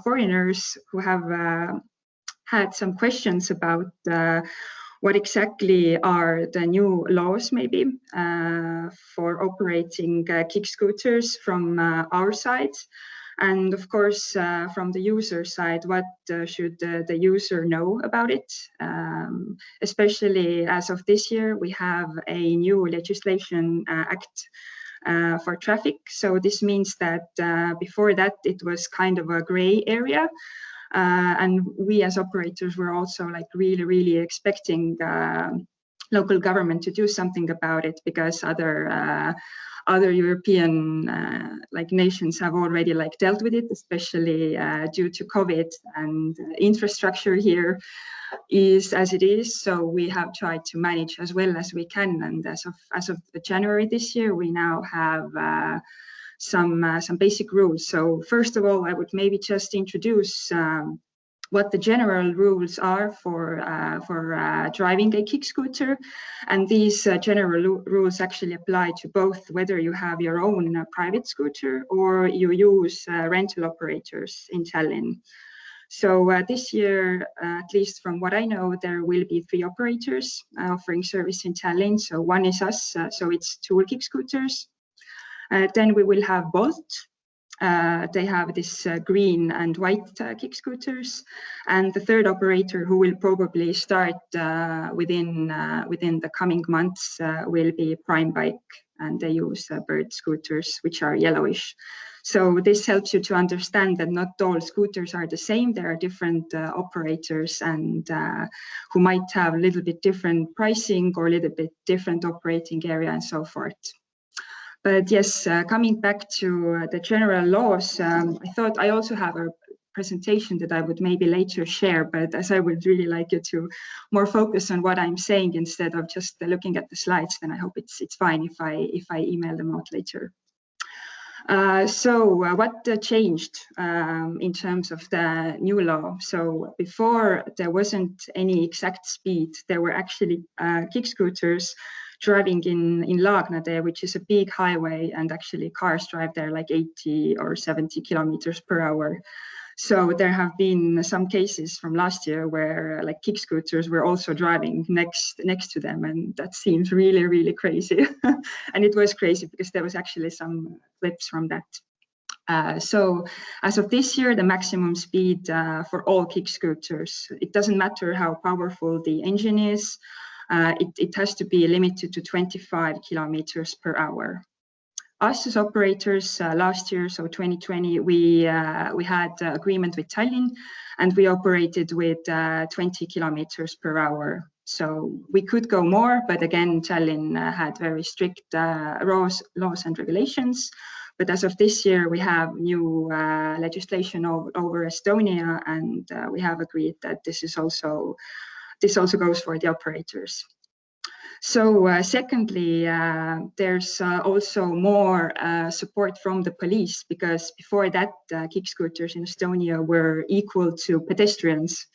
foreigners who have had some questions about what exactly are the new laws maybe for operating kick scooters from our side. And of course, from the user side, what should the user know about it? Especially as of this year, we have a new legislation act for traffic. So this means that before that, it was kind of a gray area. And we as operators were also like really expecting local government to do something about it, because other European like nations have already like dealt with it, especially due to COVID, and infrastructure here is as it is. So we have tried to manage as well as we can. And as of January this year, we now have some basic rules. So first of all, I would maybe just introduce what the general rules are for driving a kick scooter. And these general rules actually apply to both whether you have your own private scooter or you use rental operators in Tallinn. So this year, at least from what I know, there will be 3 operators offering service in Tallinn. So one is us, so it's Tuul kick scooters. Then we will have Bolt. They have this green and white kick scooters, and the third operator, who will probably start within the coming months, will be Prime Bike, and they use bird scooters, which are yellowish. So this helps you to understand that not all scooters are the same. There are different operators, and who might have a little bit different pricing or a little bit different operating area and so forth. But yes, coming back to the general laws, I thought I also have a presentation that I would maybe later share, but as I would really like you to more focus on what I'm saying instead of just looking at the slides, then I hope it's fine if I email them out later. So what changed in terms of the new law? So before, there wasn't any exact speed. There were actually kick scooters driving in Laagnade, which is a big highway, and actually cars drive there like 80 or 70 kilometers per hour. So there have been some cases from last year where like kick scooters were also driving next to them, and that seems really crazy. And it was crazy because there was actually some clips from that. So as of this year, the maximum speed for all kick scooters, it doesn't matter how powerful the engine is, it has to be limited to 25 kilometers per hour. Us as operators last year, so 2020, we had agreement with Tallinn, and we operated with 20 kilometers per hour. So we could go more, but again, Tallinn had very strict laws and regulations. But as of this year, we have new legislation over Estonia, and we have agreed that this also goes for the operators. So secondly, there's also more support from the police, because before that, kick scooters in Estonia were equal to pedestrians.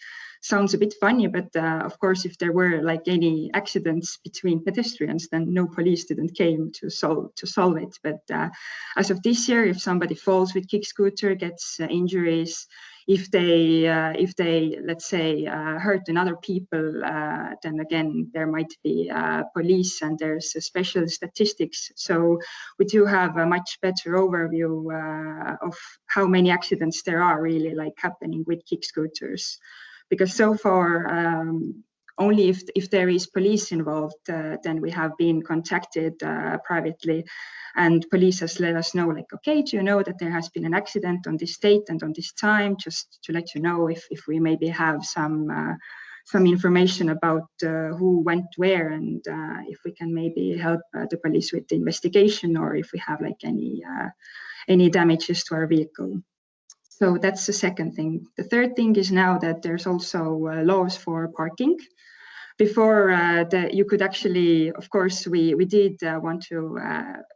Sounds a bit funny, but of course, if there were like any accidents between pedestrians, then no police didn't came to solve it. But as of this year, if somebody falls with kick scooter, gets injuries, if they let's say hurt another people, then again there might be police, and there's special statistics. So we do have a much better overview of how many accidents there are really like happening with kick scooters, because so far only if there is police involved, then we have been contacted privately, and police has let us know, like, okay, do you know that there has been an accident on this date and on this time, just to let you know if we maybe have some information about who went where, and if we can maybe help the police with the investigation, or if we have like any damages to our vehicle. So that's the second thing. The third thing is now that there's also laws for parking. Before you could actually, of course, we did want to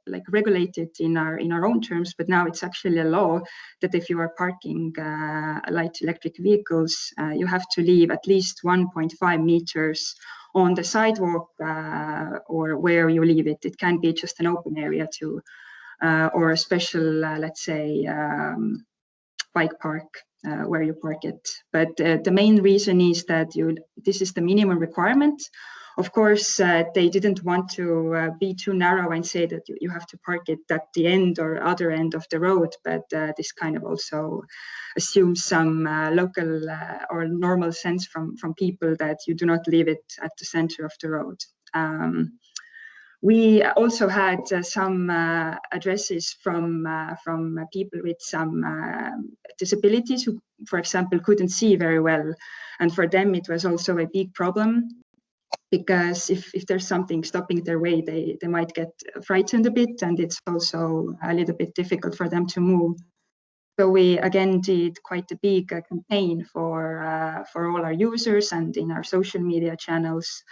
like regulate it in our own terms, but now it's actually a law that if you are parking light electric vehicles, you have to leave at least 1.5 meters on the sidewalk or where you leave it. It can be just an open area too, or a special, let's say, bike park. where you park it. But the main reason is that this is the minimum requirement. Of course, they didn't want to be too narrow and say that you have to park it at the end or other end of the road, but this kind of also assumes some local or normal sense from people that you do not leave it at the center of the road. We also had some addresses from people with some disabilities who, for example, couldn't see very well. And for them, it was also a big problem, because if there's something stopping their way, they might get frightened a bit, and it's also a little bit difficult for them to move. So we again did quite a big campaign for all our users and in our social media channels,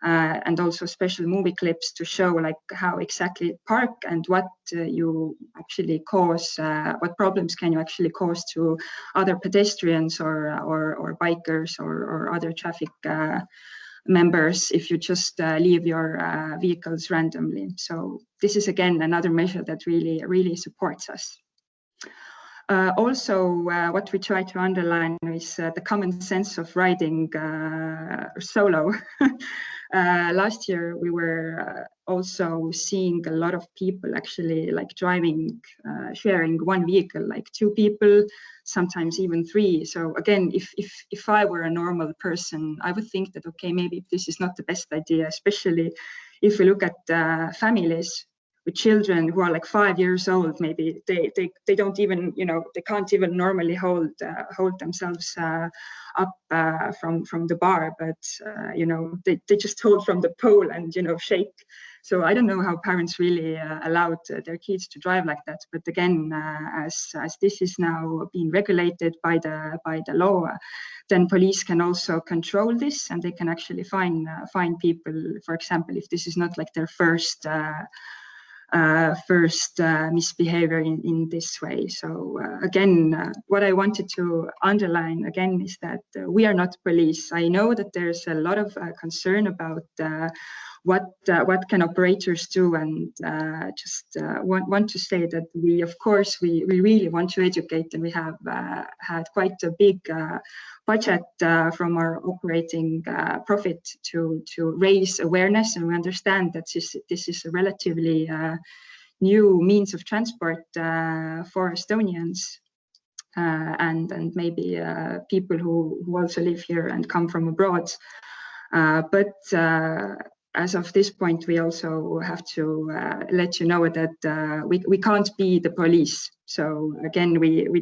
and also special movie clips to show like how exactly park and what you actually cause, what problems can you actually cause to other pedestrians or bikers or other traffic members if you just leave your vehicles randomly. So this is again another measure that really supports us. Also, what we try to underline is the common sense of riding solo. Last year, we were also seeing a lot of people actually like driving, sharing one vehicle, like 2 people, sometimes even 3. So again, if I were a normal person, I would think that, okay, maybe this is not the best idea, especially if we look at families with children who are like 5 years old. Maybe they don't even, they can't even normally hold themselves up from the bar, but they just hold from the pole and shake. So I don't know how parents really allowed their kids to drive like that. But again, as this is now being regulated by the law, then police can also control this, and they can actually fine people, for example, if this is not like their first misbehavior in this way. So again, what I wanted to underline again is that we are not police. I know that there's a lot of concern about what can operators do, and just want to say that we, of course, we really want to educate, and we have had quite a big budget from our operating profit to raise awareness, and we understand that this is a relatively new means of transport for Estonians and maybe people who also live here and come from abroad. But as of this point, we also have to let you know that we can't be the police. So again, we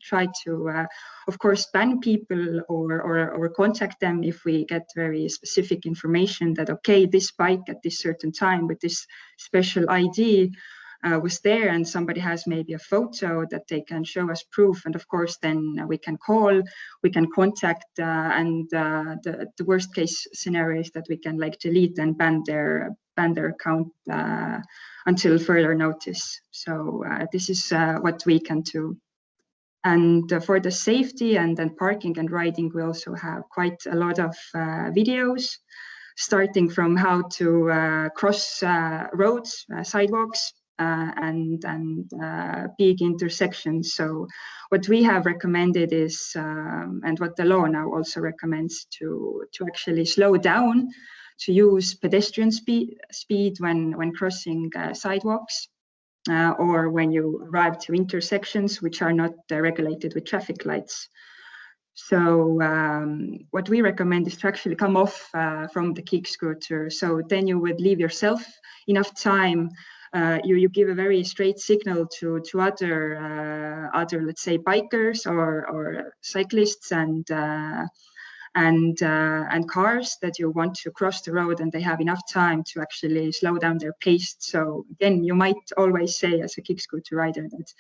try to, of course, ban people or contact them if we get very specific information that, okay, this bike at this certain time with this special ID was there, and somebody has maybe a photo that they can show us proof, and of course then we can call, we can contact, and the worst case scenario is that we can like delete and ban their account until further notice. So this is what we can do. And for the safety and then parking and riding, we also have quite a lot of videos, starting from how to cross roads, sidewalks, and big intersections. So what we have recommended is, and what the law now also recommends, to actually slow down, to use pedestrian speed when crossing sidewalks, or when you arrive to intersections which are not regulated with traffic lights. So what we recommend is to actually come off from the kick scooter. So then you would leave yourself enough time. You give a very straight signal to other let's say bikers or cyclists and cars that you want to cross the road, and they have enough time to actually slow down their pace. So again, you might always say as a kick scooter rider that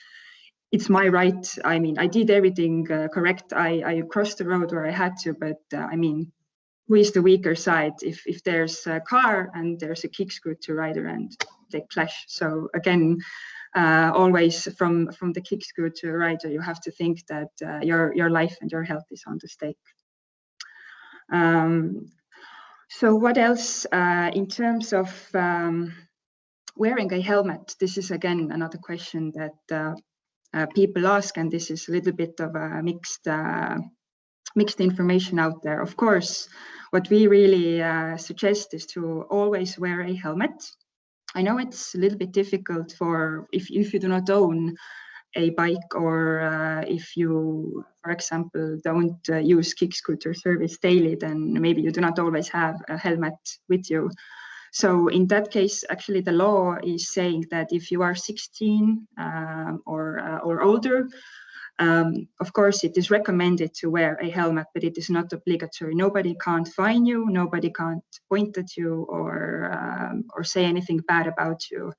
it's my right. I mean, I did everything correct. I crossed the road where I had to, but I mean, who is the weaker side if there's a car and there's a kick scooter rider and they clash? So again, always from the kick scooter rider, you have to think that your life and your health is on the stake. So what else in terms of wearing a helmet? This is again another question that people ask, and this is a little bit of a mixed information out there. Of course, what we really suggest is to always wear a helmet. I know it's a little bit difficult for if you do not own a bike, or if you, for example, don't use kick scooter service daily, then maybe you do not always have a helmet with you. So in that case, actually the law is saying that if you are 16 or older, of course it is recommended to wear a helmet, but it is not obligatory. Nobody can't fine you, nobody can't point at you or say anything bad about you.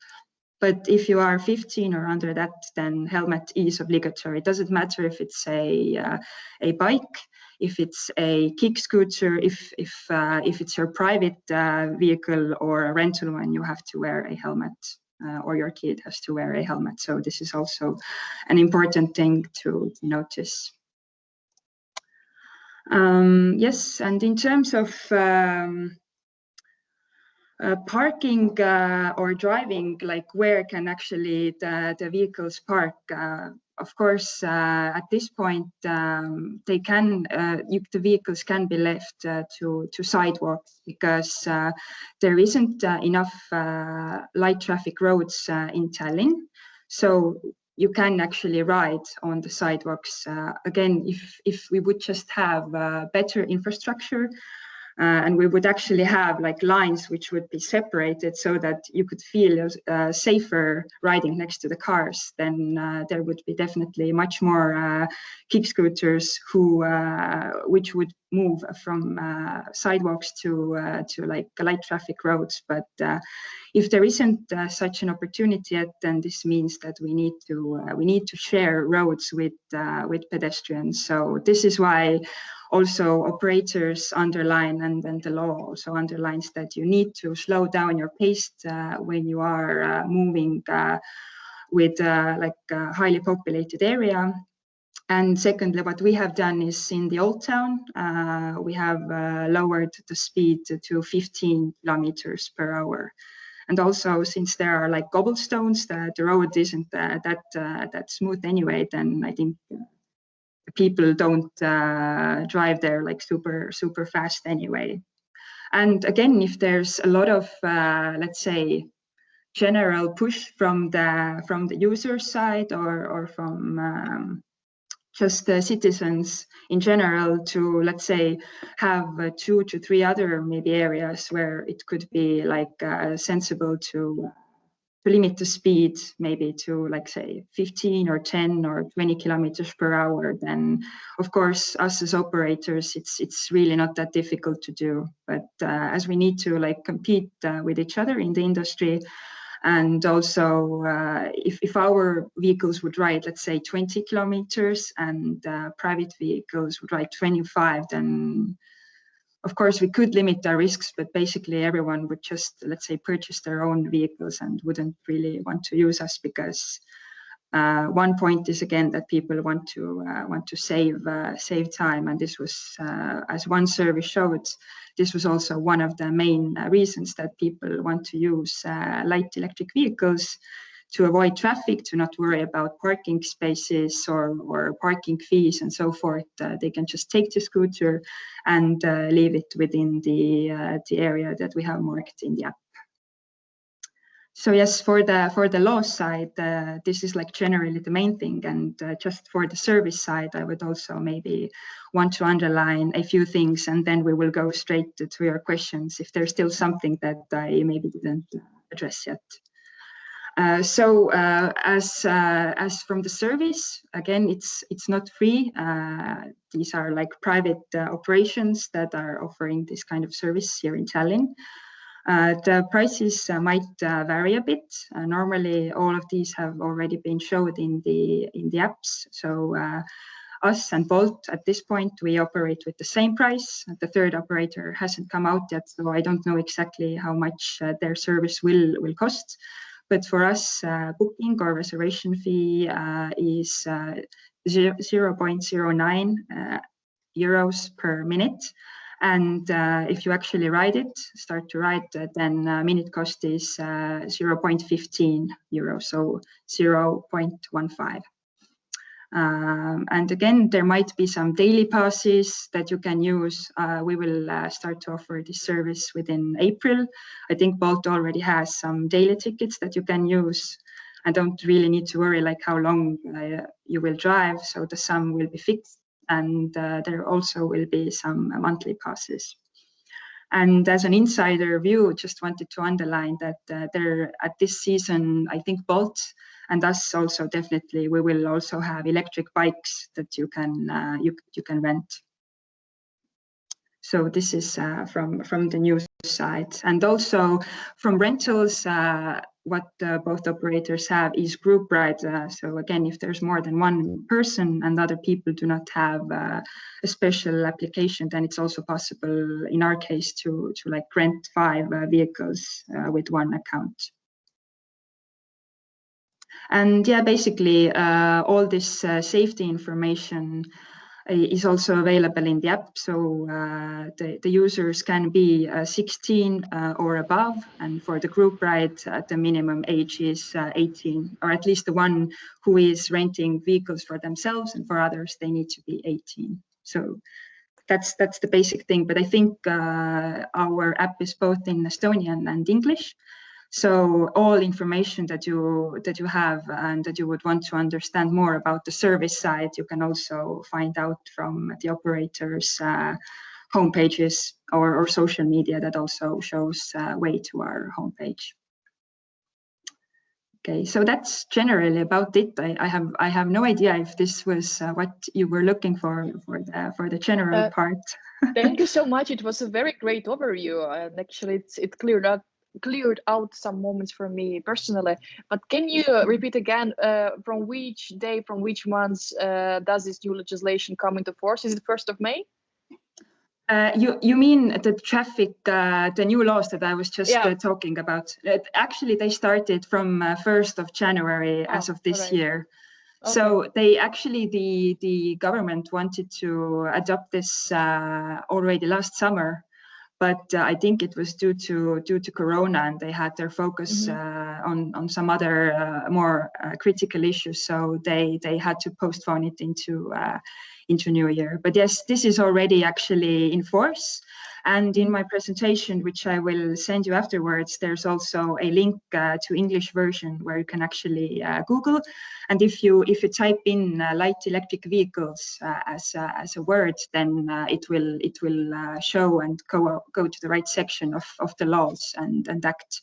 But if you are 15 or under that, then helmet is obligatory. It doesn't matter if it's a bike, if it's a kick scooter, if it's your private vehicle or a rental one, you have to wear a helmet, or your kid has to wear a helmet. So this is also an important thing to notice. Yes, and in terms of parking or driving, like where can actually the vehicles park? Of course, at this point, they can the vehicles can be left to sidewalks, because there isn't enough light traffic roads in Tallinn. So you can actually ride on the sidewalks. Again, if we would just have better infrastructure, and we would actually have like lines which would be separated so that you could feel safer riding next to the cars, then there would be definitely much more kick scooters which would move from sidewalks to like light traffic roads. But if there isn't such an opportunity yet, then this means that we need to share roads with pedestrians. So this is why also operators underline, and the law also underlines, that you need to slow down your pace when you are moving with like a highly populated area. And secondly, what we have done is in the Old Town, we have lowered the speed to 15 kilometers per hour. And also, since there are like cobblestones, the road isn't that smooth anyway, then I think people don't drive there like super fast anyway. And again, if there's a lot of let's say general push from the user side or from just the citizens in general to, let's say, have 2 to 3 other maybe areas where it could be like sensible to limit the speed maybe to, like, say 15 or 10 or 20 kilometers per hour, then of course us as operators, it's really not that difficult to do. But as we need to like compete with each other in the industry, and also if our vehicles would ride, let's say 20 kilometers and private vehicles would ride 25, then of course, we could limit our risks, but basically everyone would just, let's say, purchase their own vehicles and wouldn't really want to use us, because one point is again that people want to save time, and this was, as one survey showed, this was also one of the main reasons that people want to use light electric vehicles, to avoid traffic, to not worry about parking spaces or parking fees and so forth. They can just take the scooter and leave it within the area that we have marked in the app. So yes, for the law side, this is like generally the main thing. And just for the service side, I would also maybe want to underline a few things, and then we will go straight to your questions if there's still something that I maybe didn't address yet. So as from the service, again, it's not free. These are like private operations that are offering this kind of service here in Tallinn. The prices might vary a bit. Normally, all of these have already been showed in the apps. So us and Bolt at this point, we operate with the same price. The third operator hasn't come out yet, so I don't know exactly how much their service will cost. But for us, booking or reservation fee is 0.09 euros per minute. And if you actually start to ride, then minute cost is 0.15 euros, so 0.15. And again, there might be some daily passes that you can use. We will start to offer this service within April. I think Bolt already has some daily tickets that you can use and don't really need to worry like how long you will drive. So the sum will be fixed, and there also will be some monthly passes. And as an insider view, just wanted to underline that there at this season, I think Bolt and us also definitely, we will also have electric bikes that you can rent. So this is from the news side, and also from rentals. What both operators have is group rides. So again, if there's more than one person and other people do not have a special application, then it's also possible in our case to like rent 5 vehicles with one account. And yeah, basically all this safety information is also available in the app. So the users can be 16 or above, and for the group ride, the minimum age is 18, or at least the one who is renting vehicles for themselves, and for others they need to be 18. So that's the basic thing. But I think our app is both in Estonian and English. So all information that you have and that you would want to understand more about the service side, you can also find out from the operators' homepages or social media that also shows way to our homepage. Okay, so that's generally about it. I have no idea if this was what you were looking for the general part. Thank you so much. It was a very great overview, and actually it cleared out some moments for me personally. But can you repeat again from which day, from which months does this new legislation come into force? Is it 1st of May? You mean the traffic, the new laws that I was just talking about? Actually, they started from 1st of January as of this year. Okay. So they actually, the government wanted to adopt this already last summer. But I think it was due to Corona, and they had their focus on some other more critical issues. So they had to postpone it into New Year. But yes, this is already actually in force. And in my presentation, which I will send you afterwards, there's also a link to English version where you can actually Google. And if you type in light electric vehicles as a word, then it will show and go to the right section of the laws and act.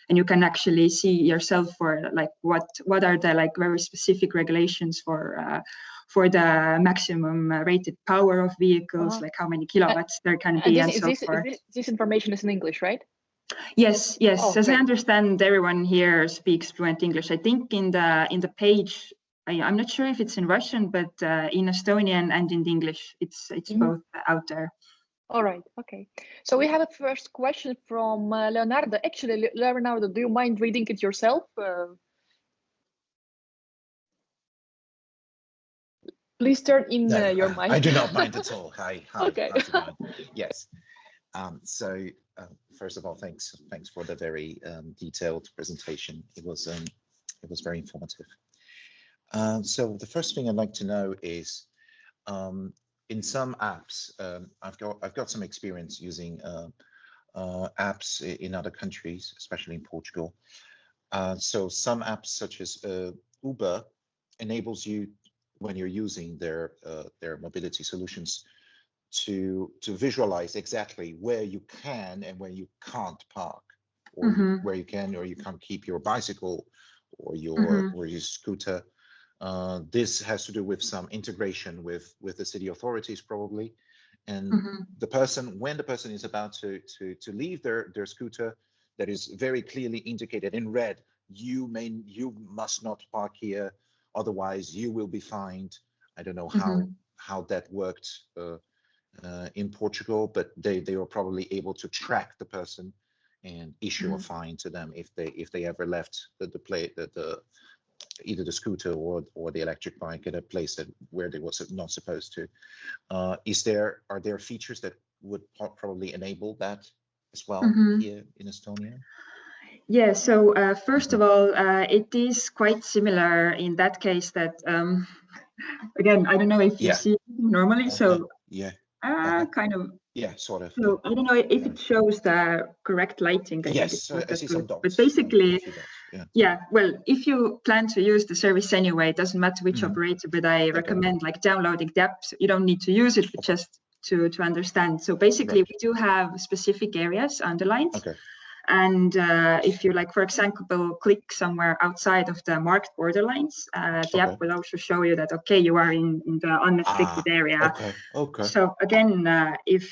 And you can actually see yourself for like what are the like very specific regulations for the maximum rated power of vehicles, like how many kilowatts there can be, and so forth. This information is in English, right? Yes. Oh, as I understand, everyone here speaks fluent English. I think in the page, I'm not sure if it's in Russian, but in Estonian and in English, it's both out there. All right. Okay. So we have a first question from Leonardo. Actually, Leonardo, do you mind reading it yourself? Please turn in your mic. I do not mind at all. Hi. Okay. Yes. So first of all, thanks for the very detailed presentation. It was very informative. So the first thing I'd like to know is, in some apps, I've got some experience using apps in other countries, especially in Portugal. So some apps such as Uber enables you, when you're using their mobility solutions, to visualize exactly where you can and where you can't park, or where you can or you can't keep your bicycle or your scooter. This has to do with some integration with the city authorities probably, and when the person is about to leave their scooter, that is very clearly indicated in red. You must not park here, otherwise you will be fined. I don't know how that worked in Portugal, but they were probably able to track the person and issue a fine to them if they ever left either the scooter or the electric bike at a place where they was not supposed to. Are there features that would probably enable that as well here in Estonia? Yeah, so first of all, it is quite similar in that case that again, I don't know if you Yeah. see it normally, so Yeah. kind of. Yeah, sort of. So I don't know if it shows the correct lighting. I think Yes, it's not I that see good. some dots. But basically, A few dots, yeah. yeah, well, if you plan to use the service anyway, it doesn't matter which operator, but I recommend like downloading the app. So you don't need to use it, but just to understand. So basically, we do have specific areas underlined. Okay. And if you like, for example, click somewhere outside of the marked borderlines, the app will also show you that, okay, you are in the unrestricted area. Okay. Okay. So again, if,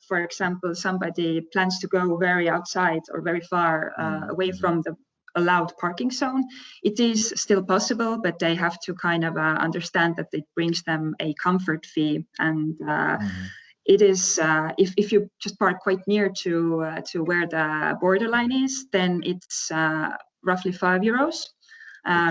for example, somebody plans to go very outside or very far away from the allowed parking zone, it is still possible, but they have to kind of understand that it brings them a comfort fee. And it is, if you just park quite near to where the borderline is, then it's roughly €5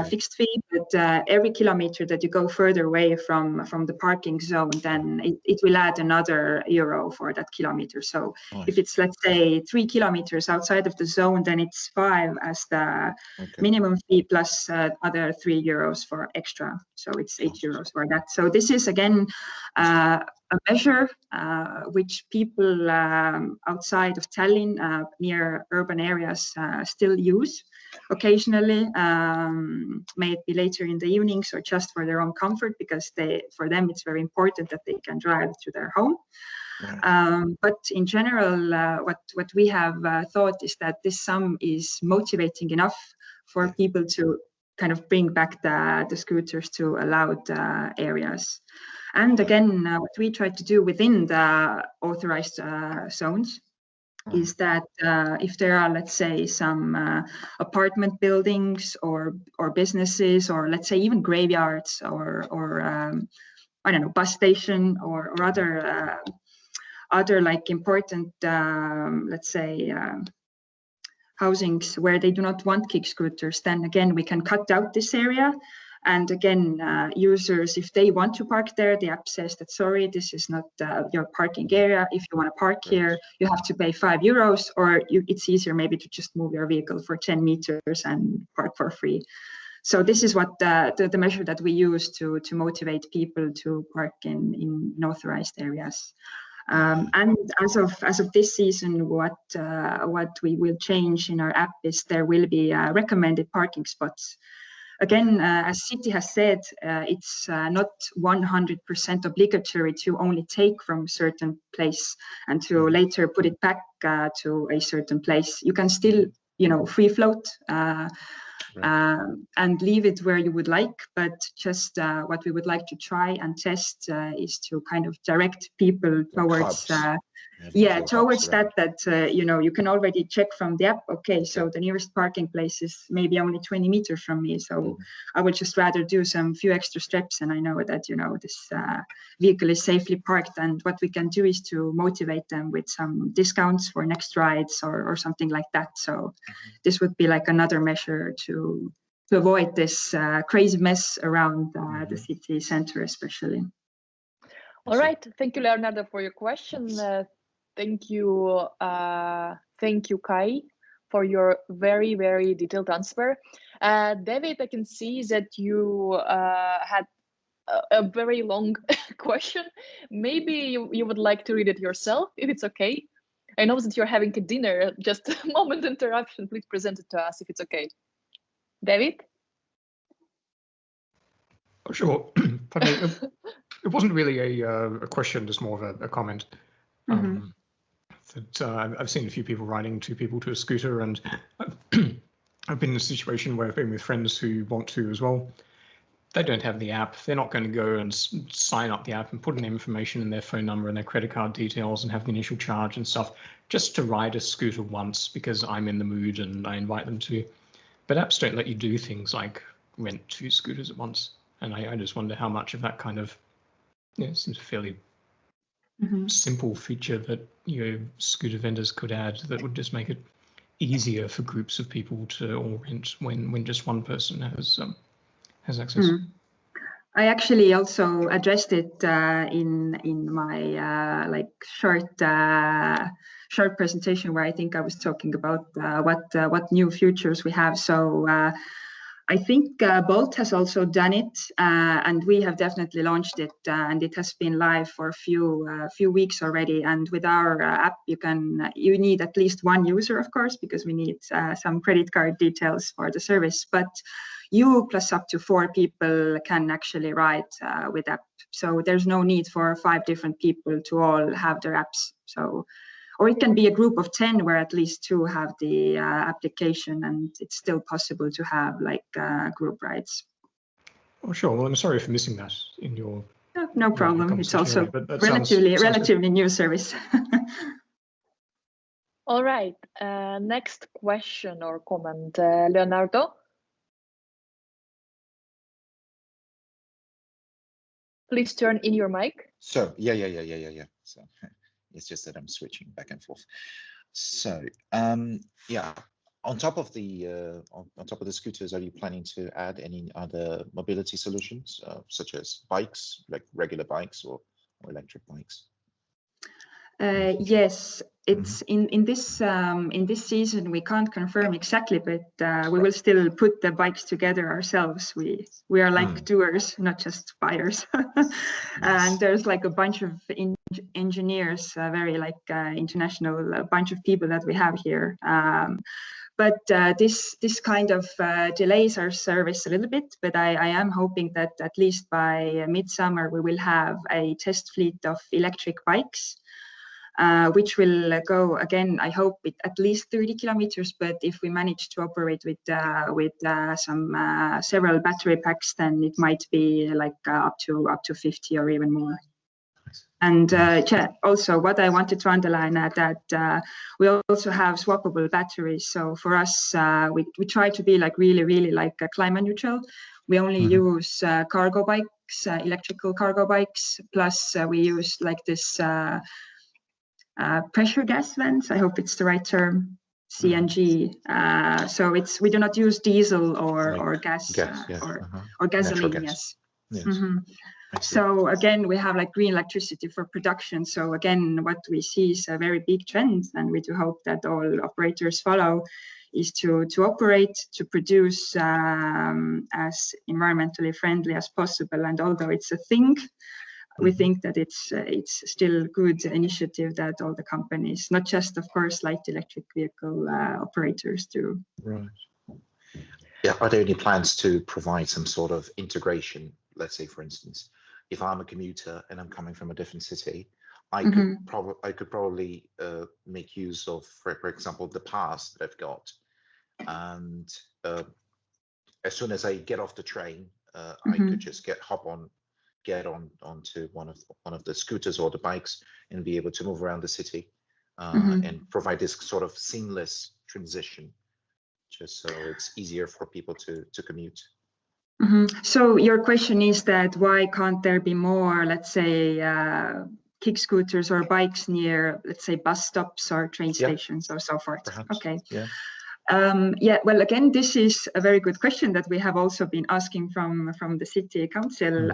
fixed fee. But every kilometer that you go further away from the parking zone, then it will add another euro for that kilometer. So if it's, let's say, 3 kilometers outside of the zone, then it's 5 as the minimum fee plus other €3 for extra. So it's €8 for that. So this is again a measure which people outside of Tallinn, near urban areas, still use occasionally, may it be later in the evenings or just for their own comfort, because for them it's very important that they can drive to their home. But in general, what we have thought is that this sum is motivating enough for people to kind of bring back the scooters to allowed areas. And again, what we try to do within the authorized zones is that if there are, let's say, some apartment buildings or businesses, or let's say even graveyards or I don't know, bus station or other like important, let's say, housings where they do not want kick scooters, then again, we can cut out this area. And again, users, if they want to park there, the app says that, sorry, this is not your parking area. If you want to park here, you have to pay €5, or it's easier maybe to just move your vehicle for 10 meters and park for free. So this is what the measure that we use to motivate people to park in authorized areas. And as of this season, what we will change in our app is there will be recommended parking spots. Again, as City has said, it's not 100% obligatory to only take from a certain place and to later put it back to a certain place. You can still, free float and leave it where you would like, but just what we would like to try and test is to kind of direct people towards towards that you can already check from the app, okay, so the nearest parking place is maybe only 20 meters from me, so I would just rather do some few extra steps, and I know that this vehicle is safely parked. And what we can do is to motivate them with some discounts for next rides or something like that. So this would be like another measure to avoid this crazy mess around the city center, especially. All right, thank you, Leonardo, for your question. Thank you, Kai, for your very, very detailed answer. David, I can see that you had a very long question. Maybe you would like to read it yourself, if it's okay. I know that you're having a dinner. Just a moment interruption. Please present it to us, if it's okay. David? Oh, sure. It wasn't really a question, just more of a comment. I've seen a few people riding two people to a scooter, and I've been in a situation where I've been with friends who want to as well. They don't have the app. They're not going to go and sign up the app and put in information and their phone number and their credit card details and have the initial charge and stuff just to ride a scooter once because I'm in the mood and I invite them to. But apps don't let you do things like rent 2 scooters at once. And I just wonder how much of that kind of, seems a fairly simple feature that scooter vendors could add that would just make it easier for groups of people to all rent when just one person has access. I actually also addressed it in my short presentation where I think I was talking about what new features we have. So I think Bolt has also done it, and we have definitely launched it, and it has been live for a few weeks already. And with our app, you need at least one user, of course, because we need some credit card details for the service. But you plus up to 4 people can actually ride with app. So there's no need for 5 different people to all have their apps. So. Or it can be a group of 10 where at least 2 have the application, and it's still possible to have like group rides. Oh, sure. Well, I'm sorry for missing that in your. No problem. It's also relatively new service. All right. Next question or comment, Leonardo. Please turn in your mic. So yeah. So it's just that I'm switching back and forth. So yeah, on top of the scooters, are you planning to add any other mobility solutions, such as bikes, like regular bikes or electric bikes? Yes, it's in this season we can't confirm exactly, but we will still put the bikes together ourselves. We are like doers, not just buyers. And there's like a bunch of engineers, very like international bunch of people that we have here. But this kind of delays our service a little bit, but I am hoping that at least by midsummer we will have a test fleet of electric bikes, which will go again, I hope, at least 30 kilometers. But if we manage to operate with some several battery packs, then it might be like up to 50 or even more. And also what I wanted to underline that we also have swappable batteries. So for us, we try to be like really like climate neutral. We only use cargo bikes, electrical cargo bikes, plus we use like this pressure gas vents. I hope it's the right term, CNG. So we do not use diesel or gas or gasoline. Yes. So again, we have like green electricity for production. So again, what we see is a very big trend, and we do hope that all operators follow, is to operate, to produce as environmentally friendly as possible. And although it's a thing, we think that it's still a good initiative that all the companies, not just of course light electric vehicle operators, do. Right. Yeah. Are there any plans to provide some sort of integration? Let's say, for instance, if I'm a commuter and I'm coming from a different city, I could probably make use of, for example, the pass that I've got, and as soon as I get off the train, I could just get onto one of the scooters or the bikes and be able to move around the city and provide this sort of seamless transition, just so it's easier for people to commute. So your question is that why can't there be more, let's say, kick scooters or bikes near, let's say, bus stops or train stations or so forth? Perhaps. Okay. Yeah. Well, again, this is a very good question that we have also been asking from the city council.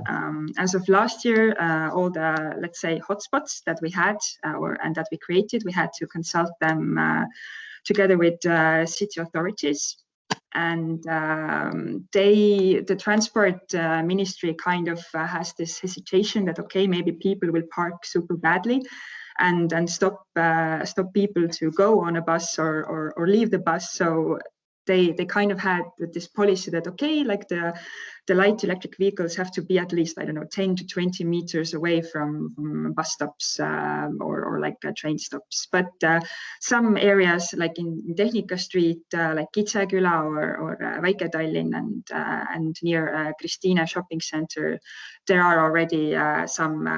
As of last year, all the, let's say, hotspots that we had and that we created, we had to consult them together with city authorities. And the transport ministry kind of has this hesitation that, okay, maybe people will park super badly and stop people to go on a bus or leave the bus. So they kind of had this policy that, okay, like the light electric vehicles have to be at least, I don't know, 10 to 20 meters away from bus stops or like train stops. But some areas like in Tehnika Street, like Kitseküla or Väike-Tallinn and near Kristiine shopping center, there are already some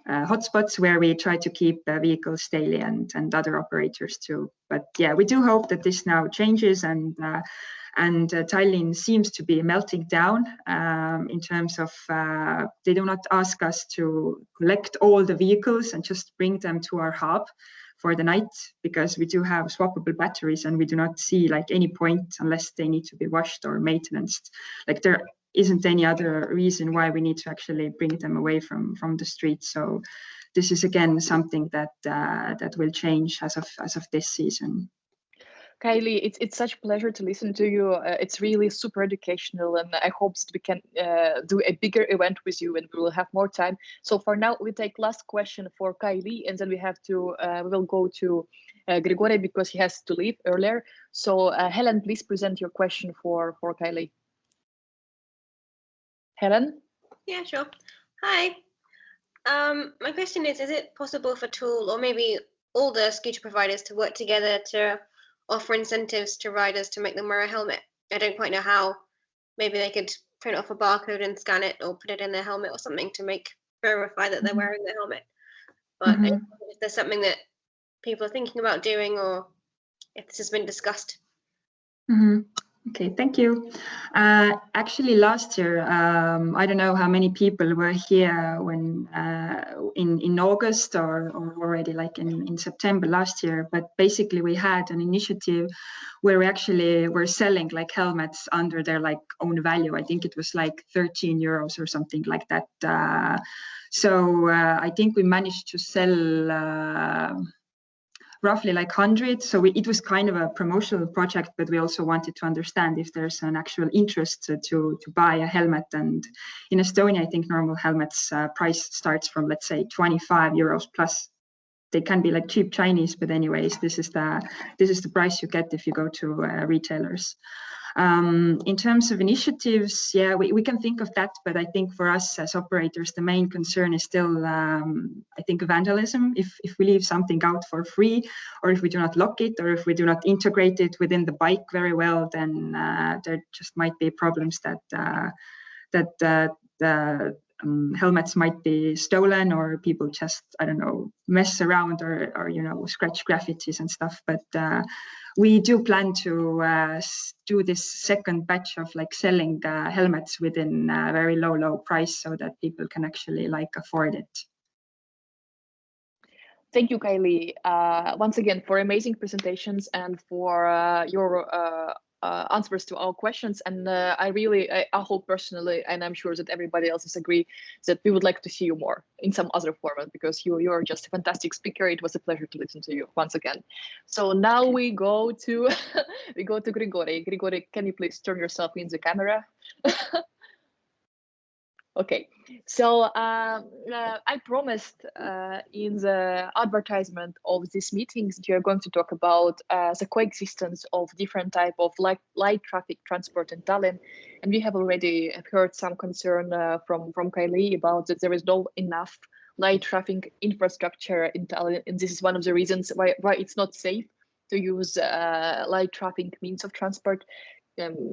hotspots where we try to keep vehicles daily and other operators too. But yeah, we do hope that this now changes, and Tallinn seems to be melting down in terms of they do not ask us to collect all the vehicles and just bring them to our hub for the night, because we do have swappable batteries and we do not see like any point unless they need to be washed or maintained. Like there isn't any other reason why we need to actually bring them away from the street. So this is again something that will change as of this season. Kai-Lii, it's such a pleasure to listen to you. It's really super educational, and I hope that we can do a bigger event with you, and we will have more time. So for now, we take last question for Kai-Lii, and then we have to we will go to Grigori because he has to leave earlier. So Helen, please present your question for Kai-Lii. Helen? Yeah, sure. Hi. My question is it possible for Tuul or maybe all the scooter providers to work together to offer incentives to riders to make them wear a helmet? I don't quite know how. Maybe they could print off a barcode and scan it or put it in their helmet or something to verify that they're wearing the helmet. But if there's something that people are thinking about doing or if this has been discussed. Okay, thank you. Actually, last year, I don't know how many people were here when in August or already like in September last year, but basically we had an initiative where we actually were selling like helmets under their like own value. I think it was like 13 euros or something like that. So I think we managed to sell roughly like 100. So it was kind of a promotional project, but we also wanted to understand if there's an actual interest to buy a helmet. And in Estonia, I think normal helmets price starts from, let's say, 25 euros plus. They can be like cheap Chinese, but anyways, this is the price you get if you go to retailers. In terms of initiatives, yeah, we can think of that, but I think for us as operators, the main concern is still, I think, vandalism. If we leave something out for free, or if we do not lock it, or if we do not integrate it within the bike very well, then there just might be problems that helmets might be stolen, or people just, I don't know, mess around or you know, scratch graffitis and stuff. But we do plan to do this second batch of like selling helmets within a very low price so that people can actually like afford it. Thank you, Kai-Lii, once again for amazing presentations and for your answers to our questions. And I hope personally, and I'm sure that everybody else is agree, that we would like to see you more in some other format, because you're just a fantastic speaker. It was a pleasure to listen to you once again. So now we go to Grigori. Grigori, can you please turn yourself in the camera? Okay, so I promised in the advertisement of this meeting that you're going to talk about the coexistence of different type of light traffic transport in Tallinn, and we have already heard some concern from Kai-Lii about that there is not enough light traffic infrastructure in Tallinn, and this is one of the reasons why it's not safe to use light traffic means of transport.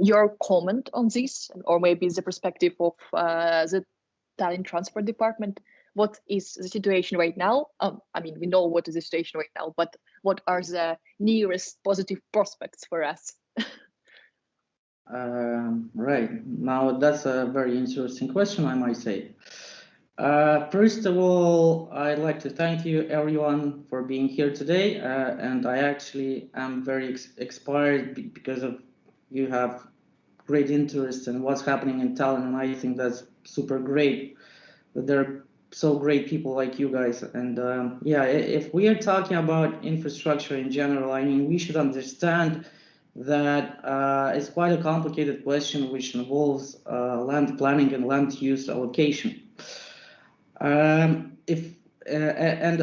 Your comment on this, or maybe the perspective of the Tallinn Transport Department. What is the situation right now? I mean, we know what is the situation right now, but what are the nearest positive prospects for us? Right, now that's a very interesting question, I might say. First of all, I'd like to thank you everyone for being here today, and I actually am very inspired because of you have great interest in what's happening in Tallinn, and I think that's super great that there are so great people like you guys. And yeah, if we are talking about infrastructure in general, I mean, we should understand that it's quite a complicated question which involves land planning and land use allocation. And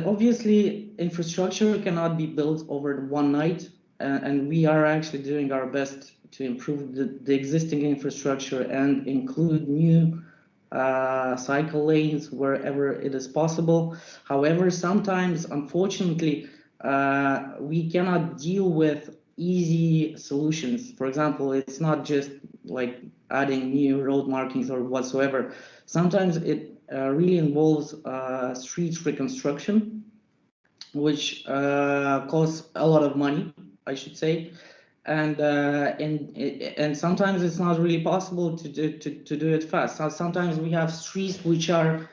obviously infrastructure cannot be built over one night, and we are actually doing our best to improve the existing infrastructure and include new cycle lanes wherever it is possible. However, sometimes, unfortunately, we cannot deal with easy solutions. For example, it's not just like adding new road markings or whatsoever. Sometimes it really involves street reconstruction, which costs a lot of money, I should say. And sometimes it's not really possible to do it fast. Sometimes we have streets which are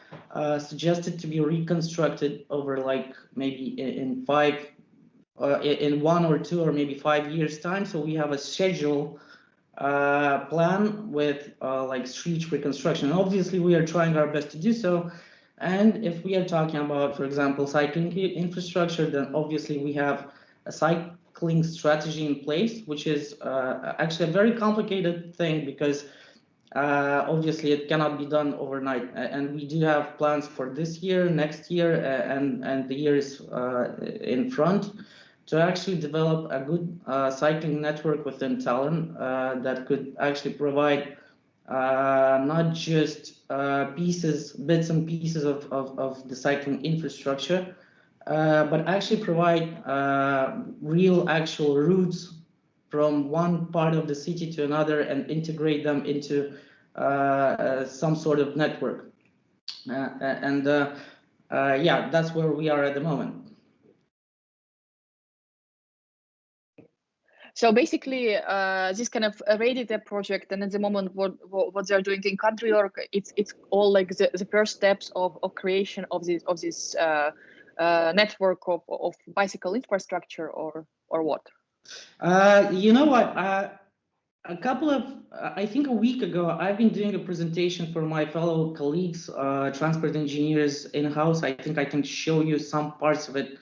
suggested to be reconstructed over like maybe in 1 or 2 or maybe 5 years time. So we have a schedule plan with like street reconstruction. And obviously we are trying our best to do so. And if we are talking about, for example, cycling infrastructure, then obviously we have a cycling cycling strategy in place, which is actually a very complicated thing because obviously it cannot be done overnight. And we do have plans for this year, next year, and the years in front to actually develop a good cycling network within Tallinn that could actually provide not just bits and pieces of the cycling infrastructure, but actually provide real actual routes from one part of the city to another and integrate them into some sort of network. Yeah, that's where we are at the moment. So basically, this kind of Reddit project, and at the moment, what they're doing in Kadriorg, it's all like the first steps of creation of this network of bicycle infrastructure, or what? You know what? I think a week ago, I've been doing a presentation for my fellow colleagues, transport engineers in-house. I think I can show you some parts of it.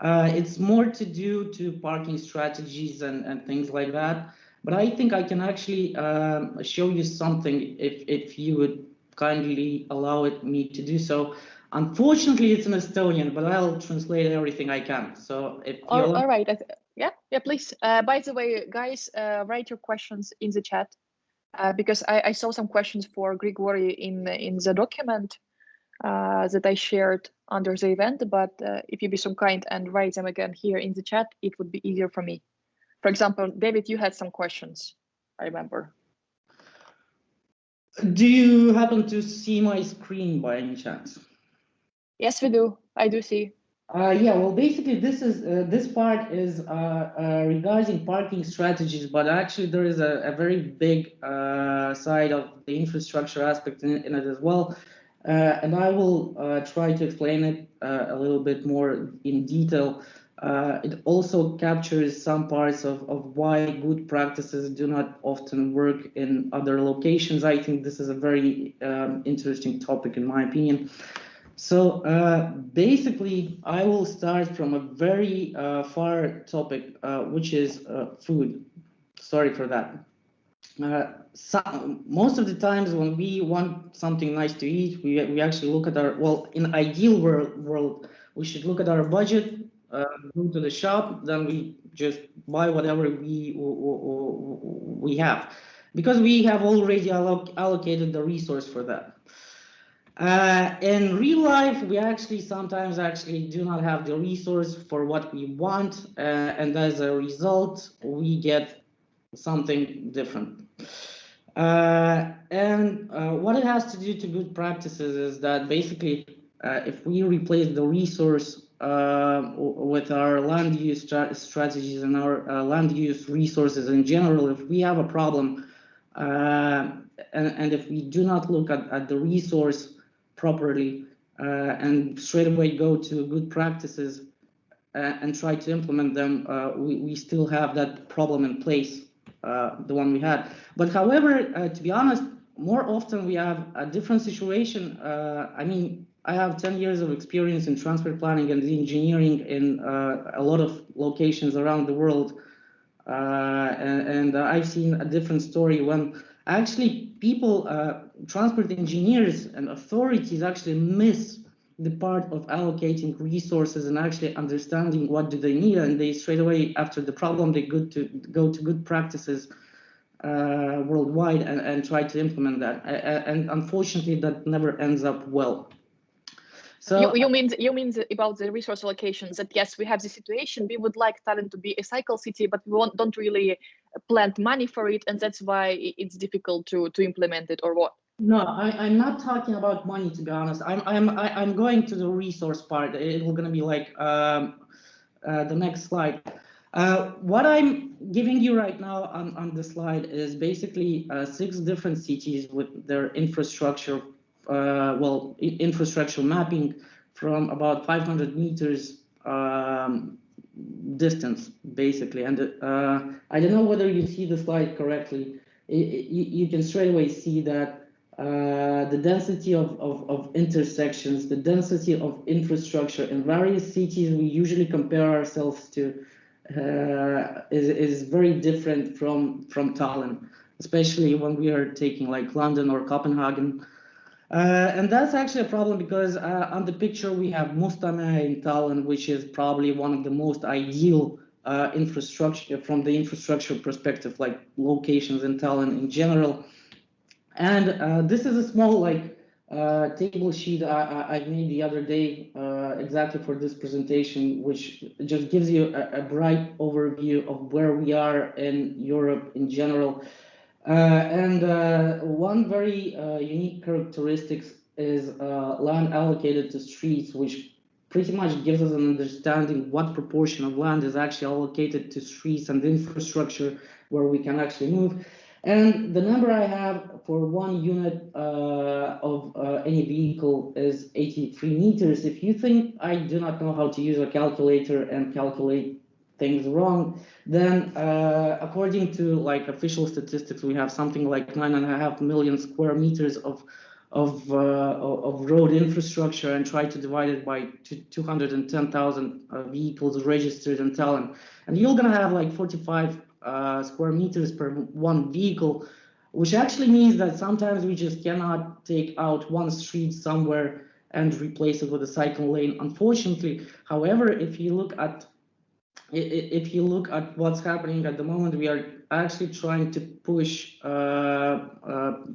It's more to do to parking strategies and things like that. But I think I can actually show you something if you would kindly allow me to do so. Unfortunately, it's in Estonian, but I'll translate everything I can. So if you all right, yeah, please. By the way, guys, write your questions in the chat because I saw some questions for Grigori in the document that I shared under the event, but if you be so kind and write them again here in the chat, it would be easier for me. For example, David, you had some questions, I remember. Do you happen to see my screen by any chance? Yes, we do. I do see. Yeah, well, basically, this part is regarding parking strategies, but actually there is a very big side of the infrastructure aspect in it as well. And I will try to explain it a little bit more in detail. It also captures some parts of why good practices do not often work in other locations. I think this is a very interesting topic in my opinion. So basically, I will start from a very far topic, which is food. Sorry for that. Most of the times when we want something nice to eat, we actually look at our, well, in ideal world, we should look at our budget, go to the shop, then we just buy whatever we have, because we have already allocated the resource for that. In real life, we sometimes do not have the resource for what we want, and as a result, we get something different. What it has to do to good practices is that basically, if we replace the resource with our land use strategies and our land use resources in general, if we have a problem, and if we do not look at the resource properly and straight away go to good practices and try to implement them, we still have that problem in place, the one we had. But however, to be honest, more often we have a different situation. I mean, I have 10 years of experience in transport planning and engineering in a lot of locations around the world. And I've seen a different story when actually people, transport engineers and authorities actually miss the part of allocating resources and actually understanding what do they need, and they straight away after the problem they go to good practices worldwide and try to implement that, and unfortunately that never ends up well. So you mean about the resource allocations, that yes, we have the situation, we would like Tallinn to be a cycle city, but we don't really plant money for it, and that's why it's difficult to implement it, or what? No, I'm not talking about money, to be honest. I'm going to the resource part. It's going to be like the next slide. What I'm giving you right now on the slide is basically 6 different cities with their infrastructure, infrastructure mapping from about 500 meters distance, basically. And I don't know whether you see the slide correctly. You can straight away see that the density of intersections, the density of infrastructure in various cities we usually compare ourselves to, is very different from Tallinn, especially when we are taking like London or Copenhagen. And that's actually a problem because on the picture we have Mustamäe in Tallinn, which is probably one of the most ideal infrastructure from the infrastructure perspective, like locations in Tallinn in general. And this is a small like table sheet I made the other day exactly for this presentation, which just gives you a bright overview of where we are in Europe in general. One very unique characteristic is land allocated to streets, which pretty much gives us an understanding what proportion of land is actually allocated to streets and infrastructure where we can actually move. And the number I have for 1 unit of any vehicle is 83 meters. If you think I do not know how to use a calculator and calculate things wrong, then according to like official statistics, we have something like 9.5 million square meters of road infrastructure, and try to divide it by 210,000 vehicles registered in Tallinn, and you're gonna have like 45 square meters per one vehicle, which actually means that sometimes we just cannot take out one street somewhere and replace it with a cycle lane, unfortunately. However, if you look at what's happening at the moment, we are actually trying to push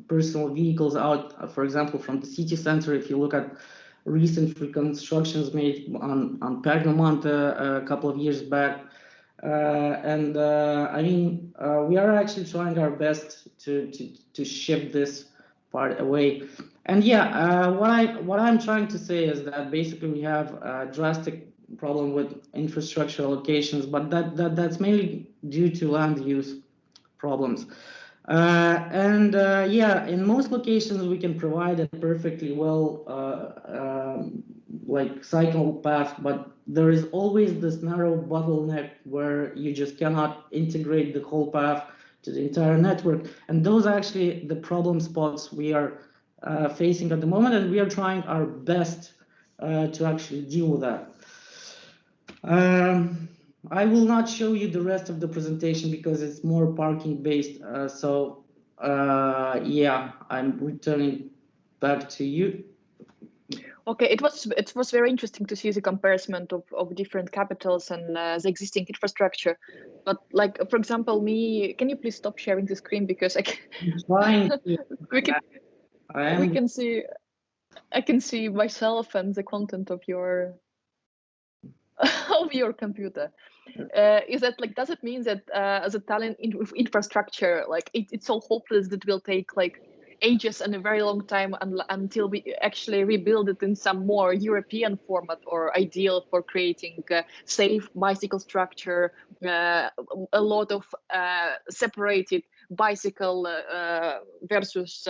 personal vehicles out, for example, from the city center. If you look at recent reconstructions made on Pärnu a couple of years back, I mean, we are actually trying our best to shift this part away. And yeah, what I'm trying to say is that basically we have a drastic problem with infrastructure allocations, but that's mainly due to land use problems. Yeah, in most locations we can provide a perfectly well like cycle path, but there is always this narrow bottleneck where you just cannot integrate the whole path to the entire network, and those are actually the problem spots we are facing at the moment, and we are trying our best to actually deal with that. I will not show you the rest of the presentation because it's more parking based. Yeah, I'm returning back to you. Okay, it was very interesting to see the comparison of different capitals and the existing infrastructure. But like, for example, can you please stop sharing the screen because I can see myself and the content of your of your computer. Is that like, does it mean that the Tallinn infrastructure, like it's so hopeless that will take like ages and a very long time until we actually rebuild it in some more European format or ideal for creating safe bicycle structure, a lot of separated bicycle versus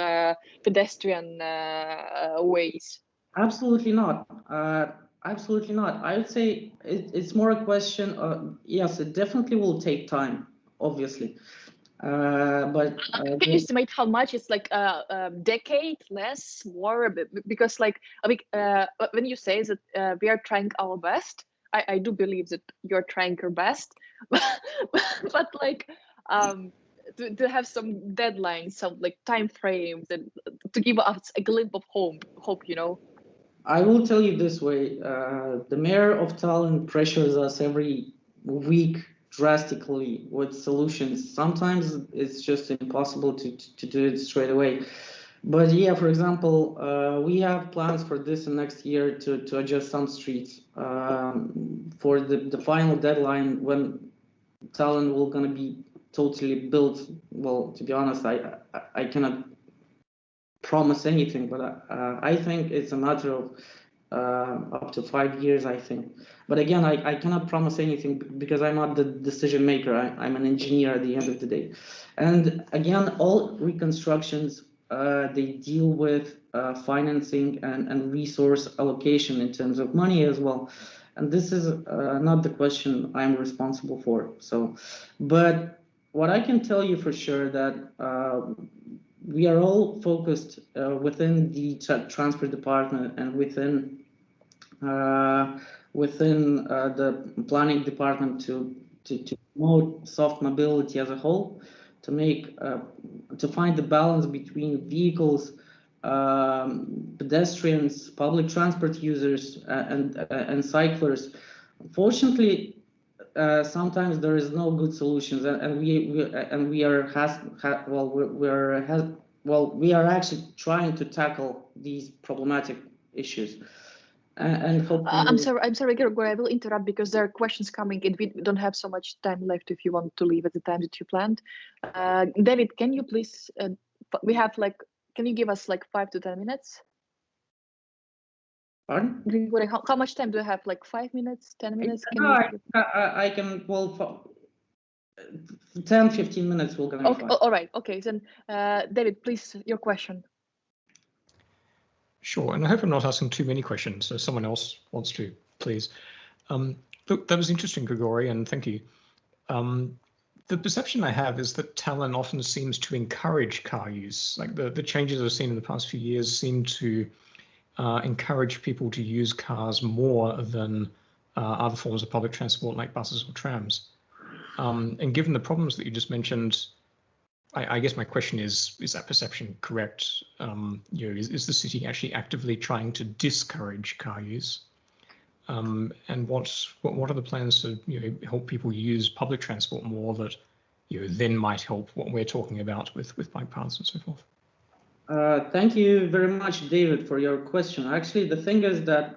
pedestrian ways? Absolutely not. Absolutely not. I would say it's more a question of, yes, it definitely will take time, obviously. But can you estimate how much? It's like a decade, less, more? Because like, I mean, when you say that we are trying our best, I do believe that you're trying your best, but like to have some deadlines, some like time frames, and to give us a glimpse of hope, you know. I will tell you this way, the mayor of Tallinn pressures us every week drastically with solutions. Sometimes it's just impossible to do it straight away. But yeah, for example, we have plans for this and next year to adjust some streets for the final deadline when Tallinn will gonna be totally built. Well, to be honest, I cannot promise anything, but I think it's a matter of up to 5 years, I think. But again, I cannot promise anything because I'm not the decision maker. I'm an engineer at the end of the day. And again, all reconstructions, they deal with financing and resource allocation in terms of money as well. And this is not the question I'm responsible for. So, but what I can tell you for sure that we are all focused within the transport department and within the planning department to to promote soft mobility as a whole, to make to find the balance between vehicles, pedestrians, public transport users, and cyclists. Unfortunately, sometimes there is no good solutions, and we are actually trying to tackle these problematic issues. And I'm sorry, Grigori, I will interrupt because there are questions coming in. We don't have so much time left if you want to leave at the time that you planned. David, can you please, we have can you give us 5 to 10 minutes? Pardon? Grigori, how much time do you have? 5 minutes, 10 minutes? I can, 10, 15 minutes will gonna be fine. All right, okay, then David, please, your question. Sure, and I hope I'm not asking too many questions, so someone else wants to, please. Look, that was interesting, Grigori, and thank you. The perception I have is that Tallinn often seems to encourage car use. Like the changes I've seen in the past few years seem to encourage people to use cars more than other forms of public transport like buses or trams. And given the problems that you just mentioned, I guess my question is that perception correct? Is the city actually actively trying to discourage car use? And what are the plans to help people use public transport more that then might help what we're talking about with bike paths and so forth? Thank you very much, David, for your question. Actually, the thing is that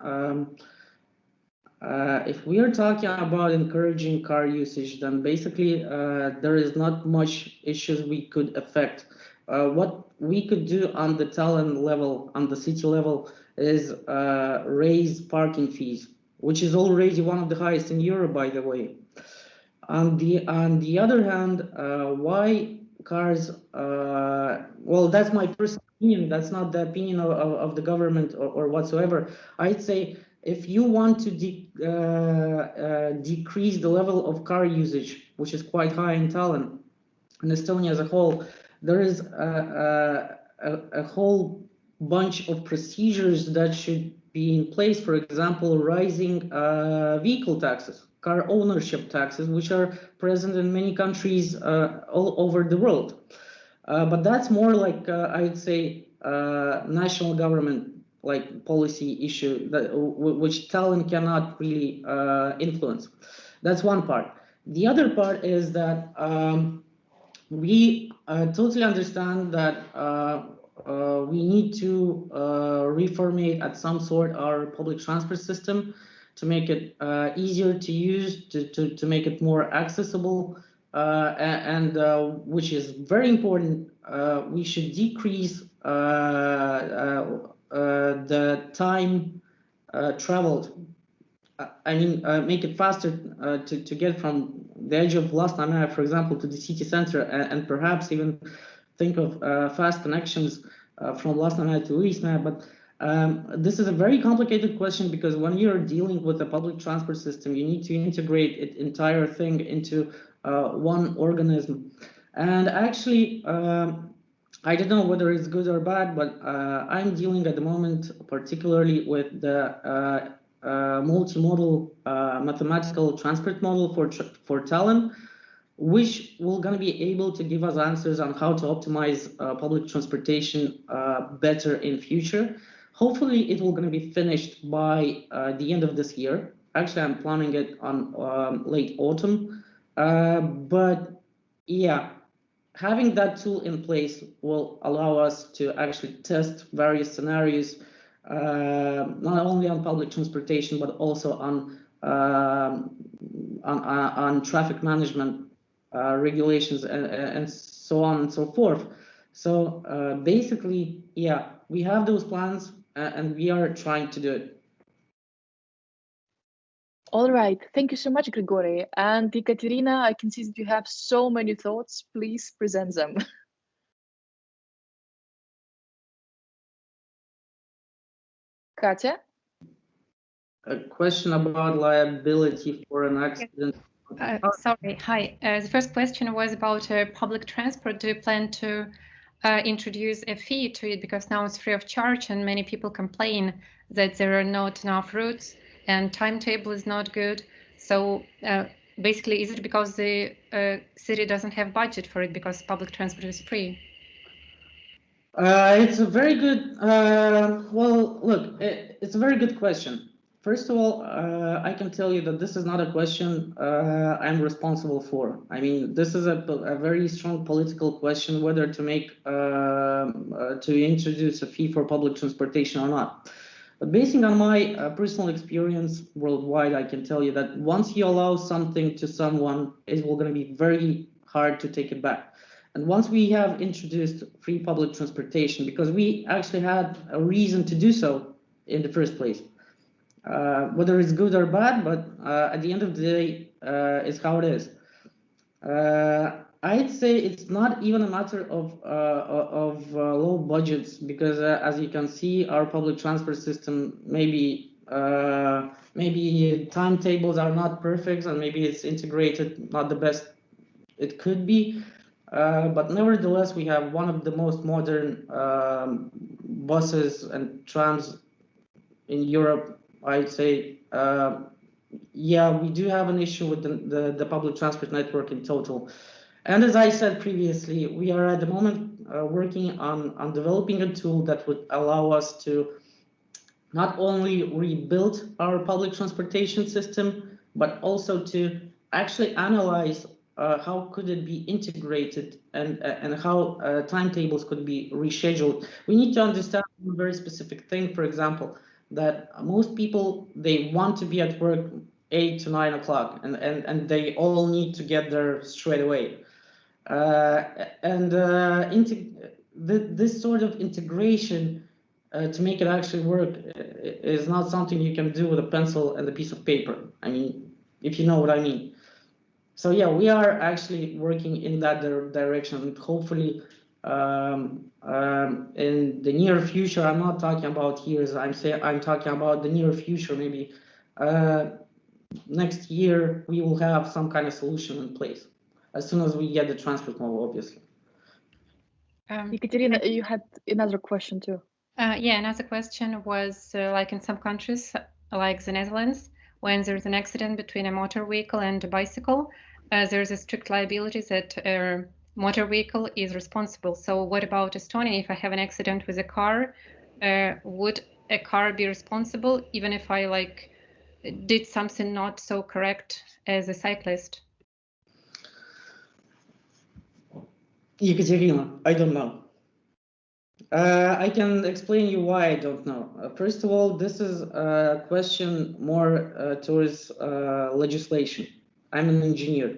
if we are talking about encouraging car usage, then basically there is not much issues we could affect. What we could do on the Tallinn level, on the city level, is raise parking fees, which is already one of the highest in Europe, by the way. On the other hand, why cars? Well, that's my personal opinion. That's not the opinion of the government or whatsoever. I'd say if you want to decrease the level of car usage, which is quite high in Tallinn and Estonia as a whole, there is a whole bunch of procedures that should be in place. For example, rising vehicle taxes, car ownership taxes, which are present in many countries all over the world. But that's more like, I'd say, national government policy issue which Tallinn cannot really influence. That's one part. The other part is that we totally understand that we need to reformate at some sort our public transport system to make it easier to use, to make it more accessible, and which is very important. We should decrease the time traveled. I mean, make it faster to get from the edge of Lasnamäe, for example, to the city center, and perhaps even think of fast connections from Lasnamäe to Õismäe. But this is a very complicated question, because when you're dealing with a public transport system, you need to integrate it entire thing into one organism. And actually, I don't know whether it's good or bad, but I'm dealing at the moment particularly with the multimodal mathematical transport model for Tallinn, which will going to be able to give us answers on how to optimize public transportation better in future. Hopefully, it will going to be finished by the end of this year. Actually, I'm planning it on late autumn. But yeah, having that tool in place will allow us to actually test various scenarios, not only on public transportation, but also on traffic management regulations and so on and so forth. So basically, yeah, we have those plans and we are trying to do it. All right, thank you so much, Grigori. And Ekaterina, I can see that you have so many thoughts. Please present them. Katya? A question about liability for an accident. Sorry, hi. The first question was about public transport. Do you plan to introduce a fee to it? Because now it's free of charge and many people complain that there are not enough routes and timetable is not good. So basically, is it because the city doesn't have budget for it because public transport is free? It's a very good, well, look, it's a very good question. First of all, I can tell you that this is not a question I'm responsible for. I mean, this is a very strong political question whether to make, to introduce a fee for public transportation or not. But basing on my personal experience worldwide, I can tell you that once you allow something to someone, it will going to be very hard to take it back. And once we have introduced free public transportation, because we actually had a reason to do so in the first place, whether it's good or bad, but at the end of the day, it's how it is. I'd say it's not even a matter of low budgets, because as you can see, our public transport system maybe timetables are not perfect, and maybe it's integrated not the best it could be. But nevertheless, we have one of the most modern buses and trams in Europe, I'd say. Yeah, we do have an issue with the public transport network in total. And as I said previously, we are at the moment working on developing a tool that would allow us to not only rebuild our public transportation system, but also to actually analyze how could it be integrated and how timetables could be rescheduled. We need to understand a very specific thing, for example, that most people, they want to be at work 8 to 9 o'clock, and they all need to get there straight away. This sort of integration to make it actually work is not something you can do with a pencil and a piece of paper. I mean, if you know what I mean. So yeah, we are actually working in that direction, and hopefully in the near future, I'm not talking about years, I'm talking about the near future, maybe next year we will have some kind of solution in place as soon as we get the transport model, obviously. Ekaterina, you had another question too. Yeah, another question was like in some countries, like the Netherlands, when there's an accident between a motor vehicle and a bicycle, there's a strict liability that a motor vehicle is responsible. So what about Estonia? If I have an accident with a car, would a car be responsible even if I like did something not so correct as a cyclist? Ekaterina, I don't know. I can explain you why I don't know. First of all, this is a question more towards legislation. I'm an engineer.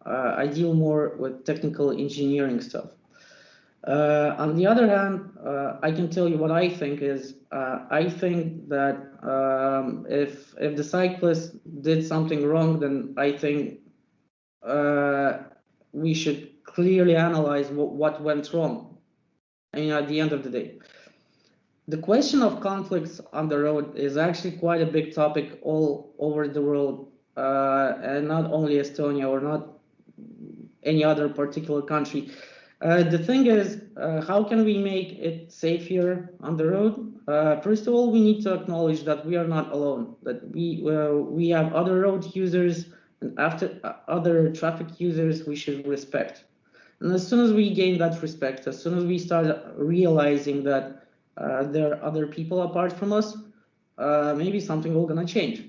I deal more with technical engineering stuff. On the other hand, I can tell you what I think is, I think that if the cyclist did something wrong, then I think we should clearly analyze what went wrong. I mean, at the end of the day, the question of conflicts on the road is actually quite a big topic all over the world, and not only Estonia or not any other particular country. The thing is, how can we make it safer on the road? First of all, we need to acknowledge that we are not alone, that we have other road users, and after other traffic users we should respect. And as soon as we gain that respect, as soon as we start realizing that there are other people apart from us, maybe something will gonna change.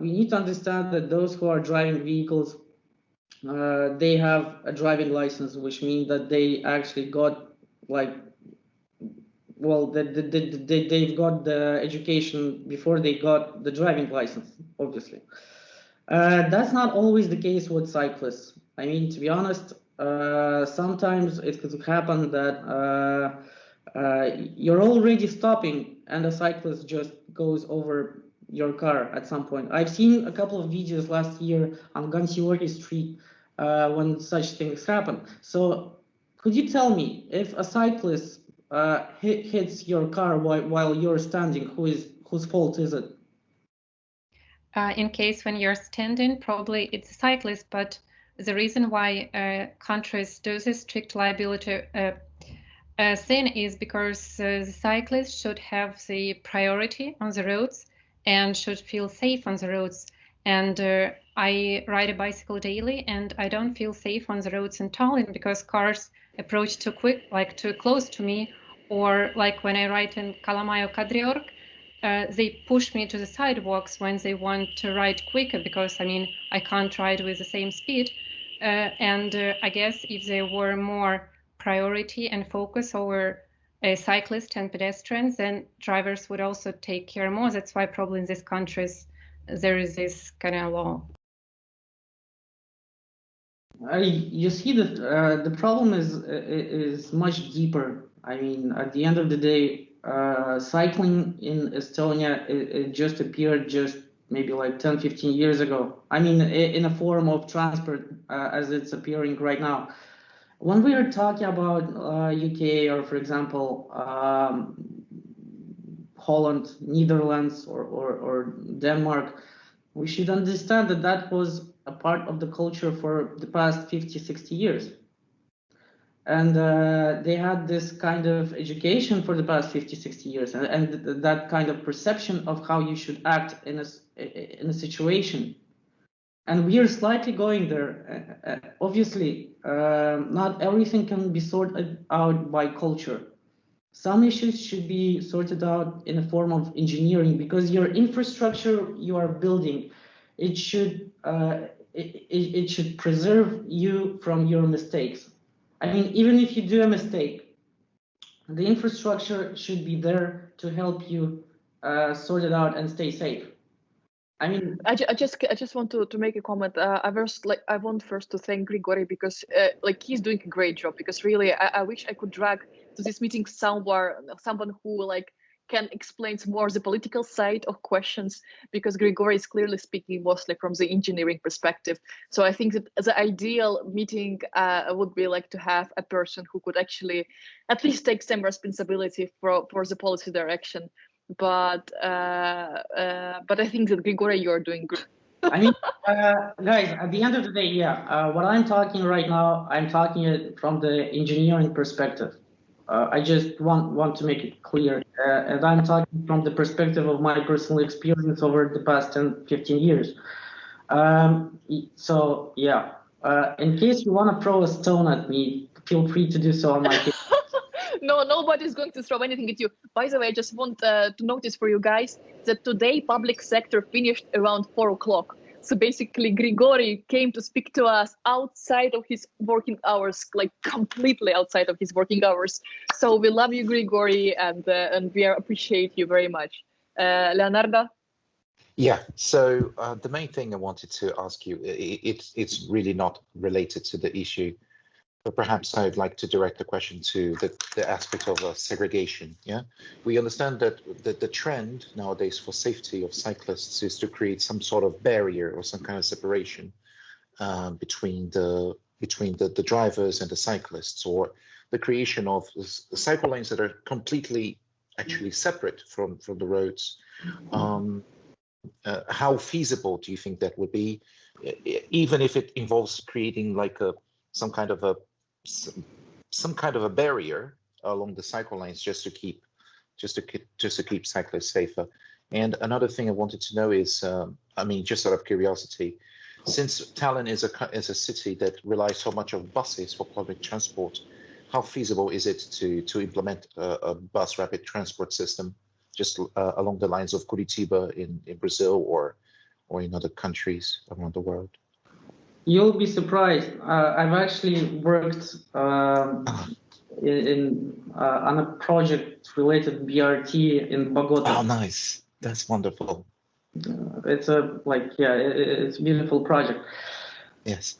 We need to understand that those who are driving vehicles, they have a driving license, which means that they actually got like, well, they've got the education before they got the driving license, obviously. That's not always the case with cyclists. I mean, to be honest, sometimes it could happen that you're already stopping and a cyclist just goes over your car at some point. I've seen a couple of videos last year on Gansiori Street when such things happen. So could you tell me, if a cyclist hits your car while you're standing, whose fault is it? In case when you're standing, probably it's a cyclist, but the reason why countries do this strict liability thing is because the cyclist should have the priority on the roads and should feel safe on the roads. And I ride a bicycle daily, and I don't feel safe on the roads in Tallinn because cars approach too quick, like too close to me, or like when I ride in Kalamaja Kadriorg, they push me to the sidewalks when they want to ride quicker because, I mean, I can't ride with the same speed. I guess if there were more priority and focus over cyclists and pedestrians, then drivers would also take care more. That's why probably in these countries there is this kind of law. You see that the problem is much deeper. I mean, at the end of the day, cycling in Estonia it just appeared just maybe like 10, 15 years ago. I mean, in a form of transport as it's appearing right now. When we are talking about UK or, for example, Holland, Netherlands, or Denmark, we should understand that that was a part of the culture for the past 50, 60 years. And they had this kind of education for the past 50, 60 years, and that kind of perception of how you should act in a situation. And we are slightly going there. Obviously, not everything can be sorted out by culture. Some issues should be sorted out in a form of engineering, because your infrastructure you are building, it should preserve you from your mistakes. I mean, even if you do a mistake, the infrastructure should be there to help you sort it out and stay safe. I mean, I just want to make a comment. I want first to thank Grigori because like he's doing a great job, because really I wish I could drag to this meeting someone who like can explain more the political side of questions, because Grigori is clearly speaking mostly from the engineering perspective. So I think that the ideal meeting would be like to have a person who could actually at least take some responsibility for the policy direction. But I think that Grigori, you are doing good. I mean, guys, at the end of the day, yeah, what I'm talking right now, I'm talking it from the engineering perspective. I just want to make it clear, and I'm talking from the perspective of my personal experience over the past 10, 15 years. So yeah, in case you want to throw a stone at me, feel free to do so on my case. No, nobody's going to throw anything at you. By the way, I just want to notice for you guys that today public sector finished around 4 o'clock. So basically, Grigori came to speak to us outside of his working hours, like completely outside of his working hours. So we love you, Grigori, and we appreciate you very much. Leonardo? Yeah, so the main thing I wanted to ask you, it's really not related to the issue, but perhaps I'd like to direct the question to the aspect of segregation. Yeah, we understand that the trend nowadays for safety of cyclists is to create some sort of barrier or some kind of separation between the drivers and the cyclists, or the creation of cycle lanes that are completely actually separate from the roads. How feasible do you think that would be, even if it involves creating like some kind of a barrier along the cycle lanes just to keep cyclists safer? And another thing I wanted to know is, I mean, just out of curiosity, since Tallinn is a city that relies so much on buses for public transport, how feasible is it to implement a bus rapid transport system just along the lines of Curitiba in Brazil or in other countries around the world? You'll be surprised. I've actually worked on a project related BRT in Bogota. Oh, nice! That's wonderful. It's it's a beautiful project. Yes.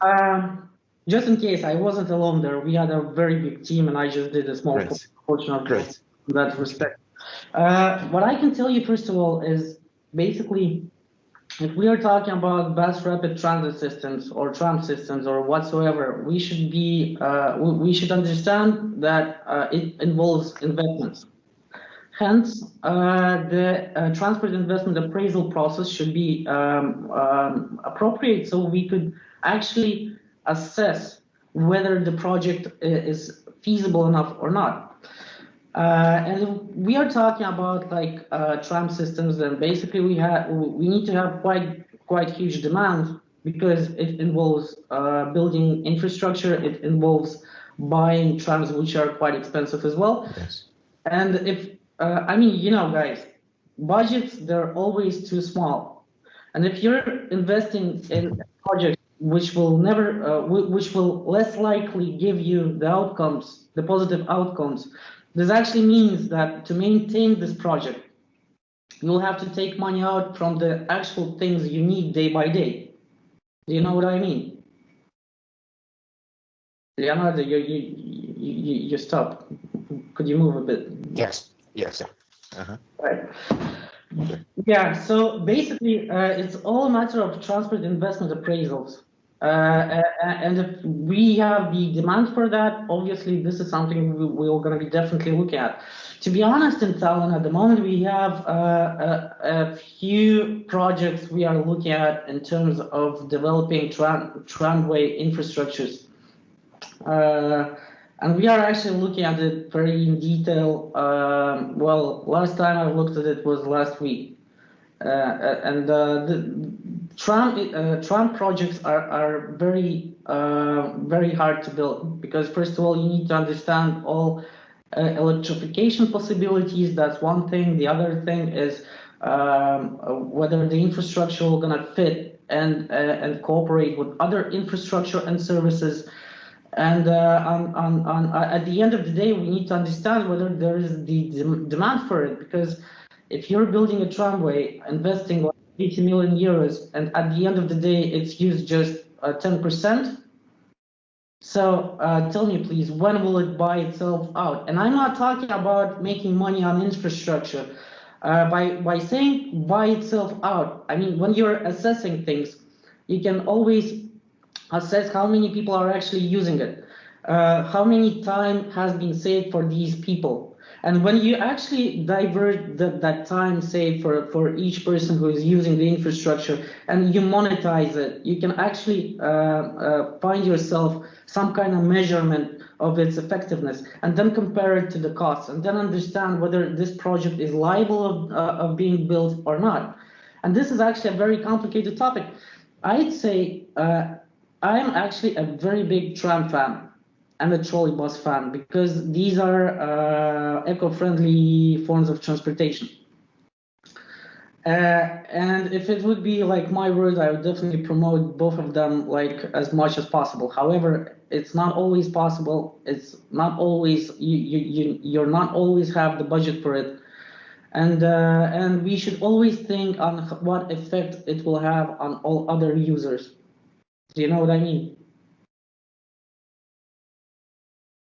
Just in case, I wasn't alone there. We had a very big team, and I just did a small portion of it in that respect. What I can tell you, first of all, is basically, if we are talking about bus rapid transit systems or tram systems or whatsoever, we should understand that it involves investments. Hence, the transport investment appraisal process should be appropriate, so we could actually assess whether the project is feasible enough or not. And we are talking about tram systems, and basically we need to have quite huge demand because it involves building infrastructure, it involves buying trams, which are quite expensive as well. Yes. And if, I mean, you know, guys, budgets, they're always too small. And if you're investing in a project which will never, which will less likely give you the outcomes, the positive outcomes, this actually means that to maintain this project, you'll have to take money out from the actual things you need day by day. Do you know what I mean? Leonardo, you stop. Could you move a bit? Yes. Yes. Uh-huh. Right. Yeah, so basically, it's all a matter of transport investment appraisals. And if we have the demand for that, obviously, this is something we're going to be definitely looking at. To be honest, in Tallinn, at the moment, we have a few projects we are looking at in terms of developing tramway infrastructures. And we are actually looking at it very in detail. Well, last time I looked at it was last week. The tram projects are very hard to build, because first of all, you need to understand all electrification possibilities. That's one thing. The other thing is whether the infrastructure will gonna fit and cooperate with other infrastructure and services. And at the end of the day, we need to understand whether there is the demand for it, because if you're building a tramway, investing like 80 million euros, and at the end of the day, it's used just 10%. So tell me, please, when will it buy itself out? And I'm not talking about making money on infrastructure. By saying buy itself out, I mean, when you're assessing things, you can always assess how many people are actually using it, how many time has been saved for these people. And when you actually divert that time saved for each person who is using the infrastructure and you monetize it, you can actually find yourself some kind of measurement of its effectiveness, and then compare it to the costs, and then understand whether this project is liable of being built or not. And this is actually a very complicated topic. I'd say I'm actually a very big tram fan and a trolley bus fan, because these are eco-friendly forms of transportation. And if it would be like my word, I would definitely promote both of them like as much as possible. However, it's not always possible. It's not always, you're not always have the budget for it. And we should always think on what effect it will have on all other users. Do you know what I mean?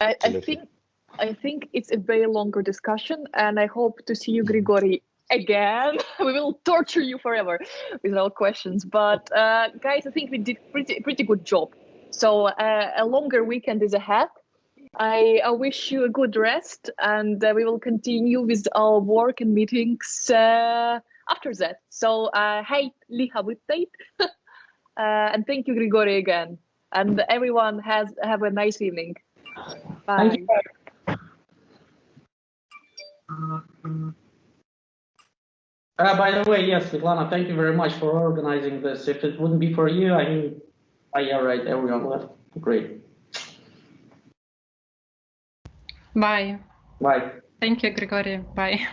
I think it's a very longer discussion, and I hope to see you, Grigori, again. We will torture you forever with our questions. But guys, I think we did pretty good job. So a longer weekend is ahead. I wish you a good rest, and we will continue with our work and meetings after that. So hey, liha võtteid, and thank you, Grigori, again. And everyone have a nice evening. Bye. By the way, yes, Svetlana, thank you very much for organizing this. If it wouldn't be for you, I mean, yeah, right, everyone left. Great. Bye. Bye. Thank you, Grigori. Bye.